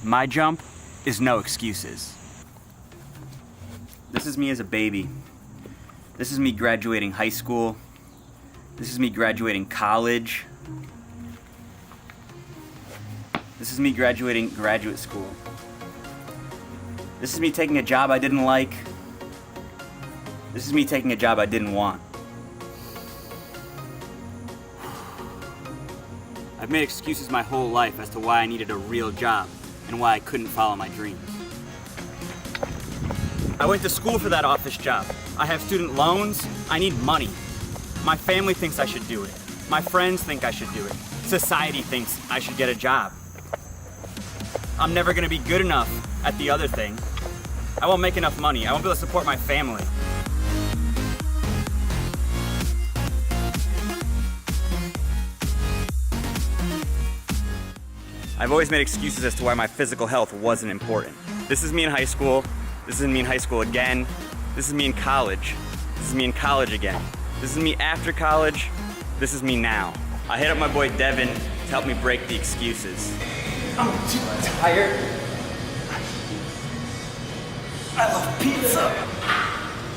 My jump is no excuses. This is me as a baby. This is me graduating high school. This is me graduating college. This is me graduating graduate school. This is me taking a job I didn't like. This is me taking a job I didn't want. I've made excuses my whole life as to why I needed a real job and why I couldn't follow my dreams. I went to school for that office job. I have student loans. I need money. My family thinks I should do it. My friends think I should do it. Society thinks I should get a job. I'm never gonna be good enough at the other thing. I won't make enough money. I won't be able to support my family. I've always made excuses as to why my physical health wasn't important. This is me in high school. This is me in high school again. This is me in college. This is me in college again. This is me after college. This is me now. I hit up my boy Devin to help me break the excuses. I'm too tired. I love pizza.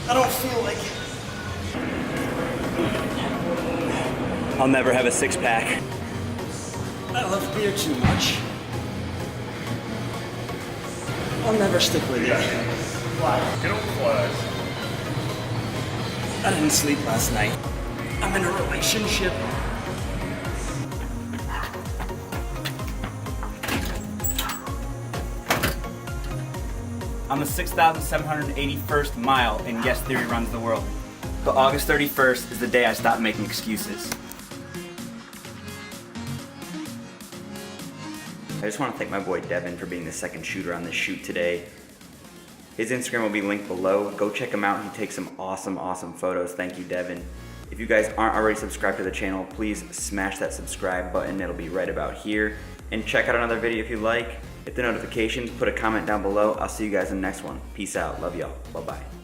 I don't feel like it. I'll never have a six-pack. I love beer too much. I'll never stick with it. Get up close. I didn't sleep last night. I'm in a relationship. On the 6,781st mile in Yes Theory Runs the World. But August 31st is the day I stopped making excuses. I just want to thank my boy Devin for being the second shooter on this shoot today. His Instagram will be linked below. Go check him out. He takes some awesome photos. Thank you, Devin. If you guys aren't already subscribed to the channel, please smash that subscribe button. It'll be right about here. And check out another video if you like. Hit the notifications, put a comment down below. I'll see you guys in the next one. Peace out. Love y'all. Bye-bye.